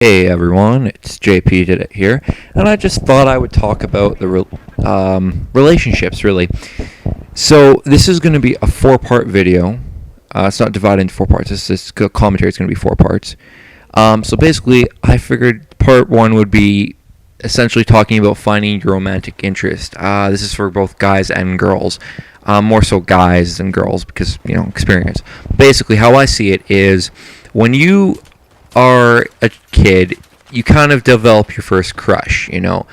Hey everyone, it's JP today here, and I just thought I would talk about the relationships really. So this is going to be a four-part video. It's not divided into four parts. This commentary is going to be four parts. So basically, I figured part one would be essentially talking about finding your romantic interest. This is for both guys and girls. More so guys than girls because experience. Basically, how I see it is when you are a kid, you kind of develop your first crush, when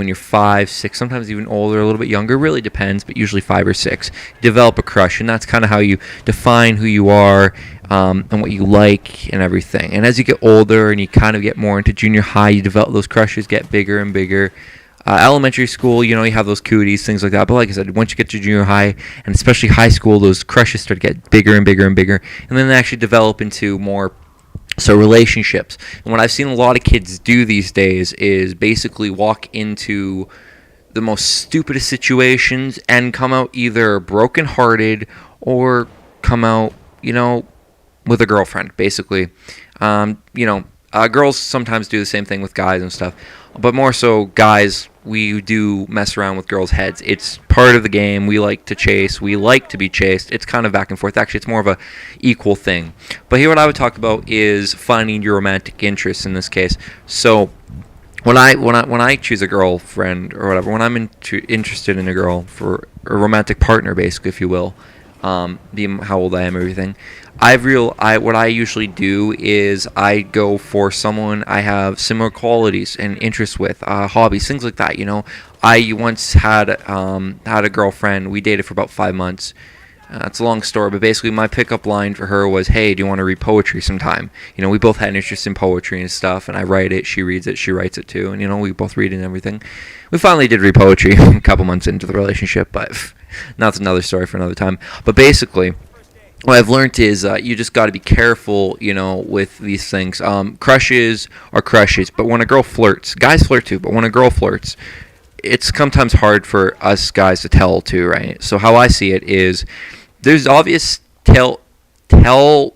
you're 5, 6, sometimes even older, a little bit younger, really depends, but usually 5 or 6, you develop a crush, and that's kind of how you define who you are, and what you like and everything. And as you get older and you kind of get more into junior high, you develop those crushes, get bigger and bigger. Elementary school, you have those cooties, things like that. But like I said, once you get to junior high, and especially high school, those crushes start to get bigger and bigger and bigger, and then they actually develop into more relationships. And what I've seen a lot of kids do these days is basically walk into the most stupidest situations and come out either brokenhearted or come out, with a girlfriend, basically. Girls sometimes do the same thing with guys and stuff, but more so guys, we do mess around with girls' heads. It's part of the game. We like to chase. We like to be chased. It's kind of back and forth. Actually, it's more of a equal thing. But here what I would talk about is finding your romantic interest in this case. So when I choose a girlfriend or whatever, when I'm interested in a girl for a romantic partner, basically, if you will, being how old I am, everything, what I usually do is I go for someone I have similar qualities and interests with, hobbies, things like that. I once had a girlfriend. We dated for about 5 months. It's a long story, but basically my pickup line for her was, "Hey, do you want to read poetry sometime?" We both had an interest in poetry and stuff, and I write it, she reads it, she writes it too, and we both read it and everything. We finally did read poetry a couple months into the relationship, but that's another story for another time. But basically, what I've learned is you just got to be careful, with these things. Crushes are crushes, but when a girl flirts, guys flirt too, but when a girl flirts, it's sometimes hard for us guys to tell too, right? So how I see it is there's obvious telltale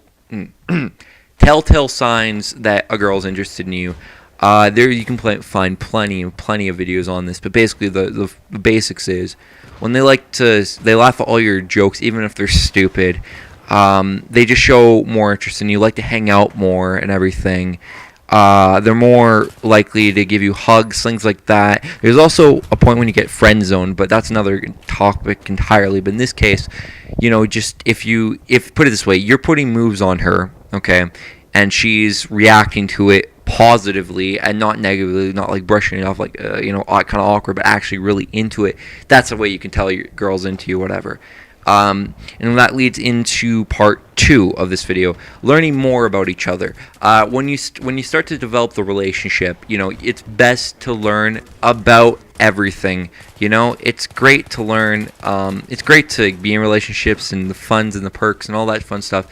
signs that a girl's interested in you. There you can find plenty of videos on this, but basically the basics is when they laugh at all your jokes, even if they're stupid. They just show more interest in you, like to hang out more and everything. They're more likely to give you hugs, things like that. There's also a point when you get friend zoned, but that's another topic entirely. But in this case, just if put it this way, you're putting moves on her, okay, and she's reacting to it positively and not negatively, not like brushing it off like kind of awkward, but actually really into it. That's the way you can tell your girl's into you, whatever. And that leads into part 2 of this video, learning more about each other. When you start to develop the relationship, it's best to learn about everything. It's great to learn. It's great to be in relationships and the funs and the perks and all that fun stuff.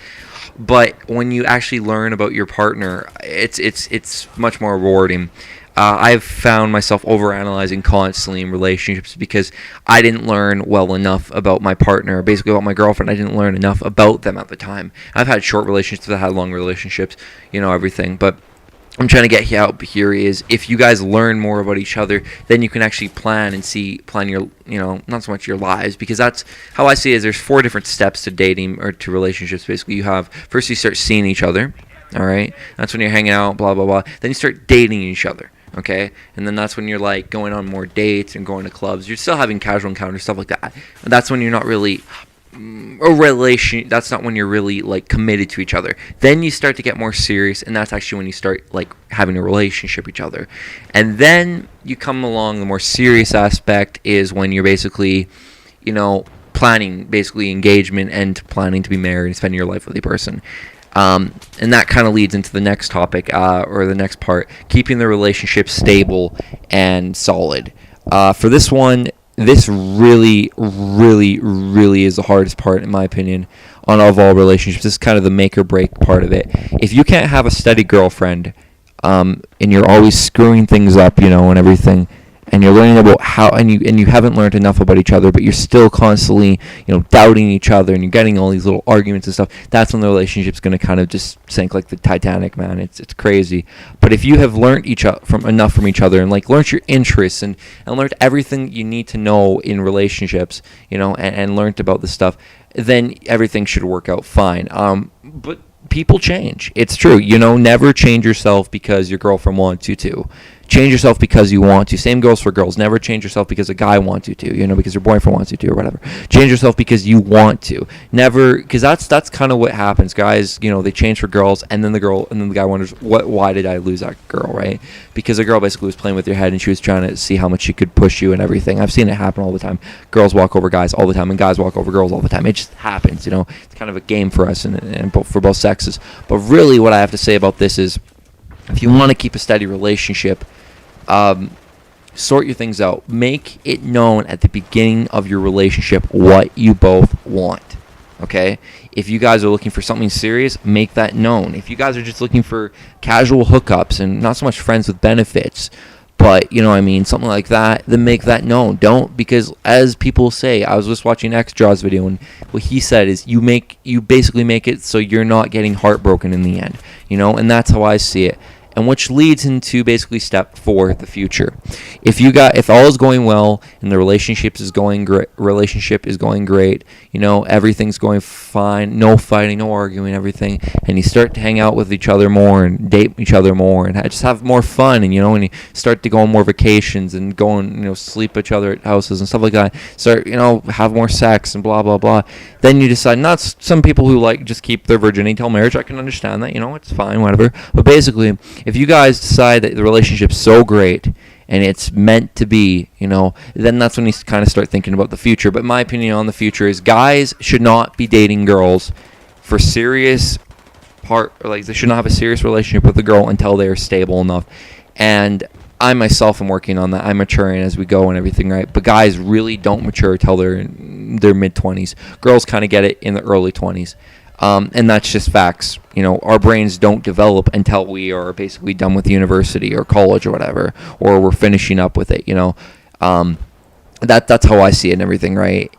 But when you actually learn about your partner, it's much more rewarding. I've found myself overanalyzing constantly in relationships because I didn't learn well enough about my partner, basically about my girlfriend. I didn't learn enough about them at the time. I've had short relationships, I've had long relationships, everything. But I'm trying to get out here is if you guys learn more about each other, then you can actually plan your, not so much your lives, because that's how I see it. Is there's 4 different steps to dating or to relationships. Basically, you have first you start seeing each other. All right, that's when you're hanging out, blah blah blah. Then you start dating each other. Okay, and then that's when you're like going on more dates and going to clubs. You're still having casual encounters, stuff like that. That's when you're not really a relation. That's not when you're really like committed to each other. Then you start to get more serious, and that's actually when you start like having a relationship with each other. And then you come along. The more serious aspect is when you're basically, planning basically engagement and planning to be married and spending your life with a person. And that kind of leads into the next topic, or the next part, keeping the relationship stable and solid. For this one, this really, really, really is the hardest part, in my opinion, of all relationships. This is kind of the make or break part of it. If you can't have a steady girlfriend, and you're always screwing things up, and everything, and you're learning about how, and you haven't learned enough about each other, but you're still constantly, doubting each other, and you're getting all these little arguments and stuff, that's when the relationship's going to kind of just sink like the Titanic, man. It's crazy. But if you have learned enough from each other, and like learned your interests, and learned everything you need to know in relationships, and learned about this stuff, then everything should work out fine. But people change. It's true. Never change yourself because your girlfriend wants you to. Change yourself because you want to. Same goes for girls. Never change yourself because a guy wants you to, because your boyfriend wants you to or whatever. Change yourself because you want to. Never, because that's kind of what happens. Guys, they change for girls, and then the guy wonders, why did I lose that girl, right? Because the girl basically was playing with your head, and she was trying to see how much she could push you and everything. I've seen it happen all the time. Girls walk over guys all the time, and guys walk over girls all the time. It just happens, It's kind of a game for us and for both sexes. But really, what I have to say about this is, if you want to keep a steady relationship, sort your things out. Make it known at the beginning of your relationship what you both want. Okay? If you guys are looking for something serious, make that known. If you guys are just looking for casual hookups and not so much friends with benefits, but something like that, then make that known. Don't, because as people say, I was just watching X-Jaws video, and what he said is you basically make it so you're not getting heartbroken in the end, and that's how I see it. And which leads into basically step 4, the future. If all is going well and the relationship is going great, everything's going fine, no fighting, no arguing, everything, and you start to hang out with each other more and date each other more and just have more fun, and and you start to go on more vacations and go and sleep at each other at houses and stuff like that. Start have more sex and blah blah blah. Then you decide, not some people who like just keep their virginity till marriage. I can understand that, it's fine, whatever. But basically, if you guys decide that the relationship's so great and it's meant to be, then that's when you kind of start thinking about the future. But my opinion on the future is guys should not be dating girls for serious they should not have a serious relationship with a girl until they are stable enough. And I myself am working on that. I'm maturing as we go and everything, right? But guys really don't mature till they're in their mid-20s. Girls kind of get it in the early 20s. And that's just facts. Our brains don't develop until we are basically done with university or college or whatever, or we're finishing up with it. That's how I see it and everything, right?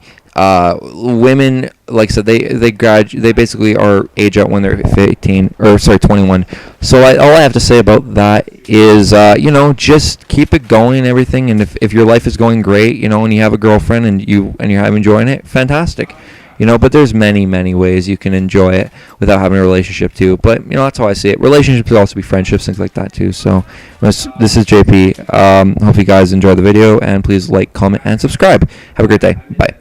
Women, like I said, they basically are age out when they're 21. So all I have to say about that is, just keep it going and everything. And if your life is going great, and you have a girlfriend and you're enjoying it, fantastic. But there's many, many ways you can enjoy it without having a relationship too. But, that's how I see it. Relationships could also be friendships, things like that too. So this is JP. Hope you guys enjoy the video, and please like, comment, and subscribe. Have a great day. Bye.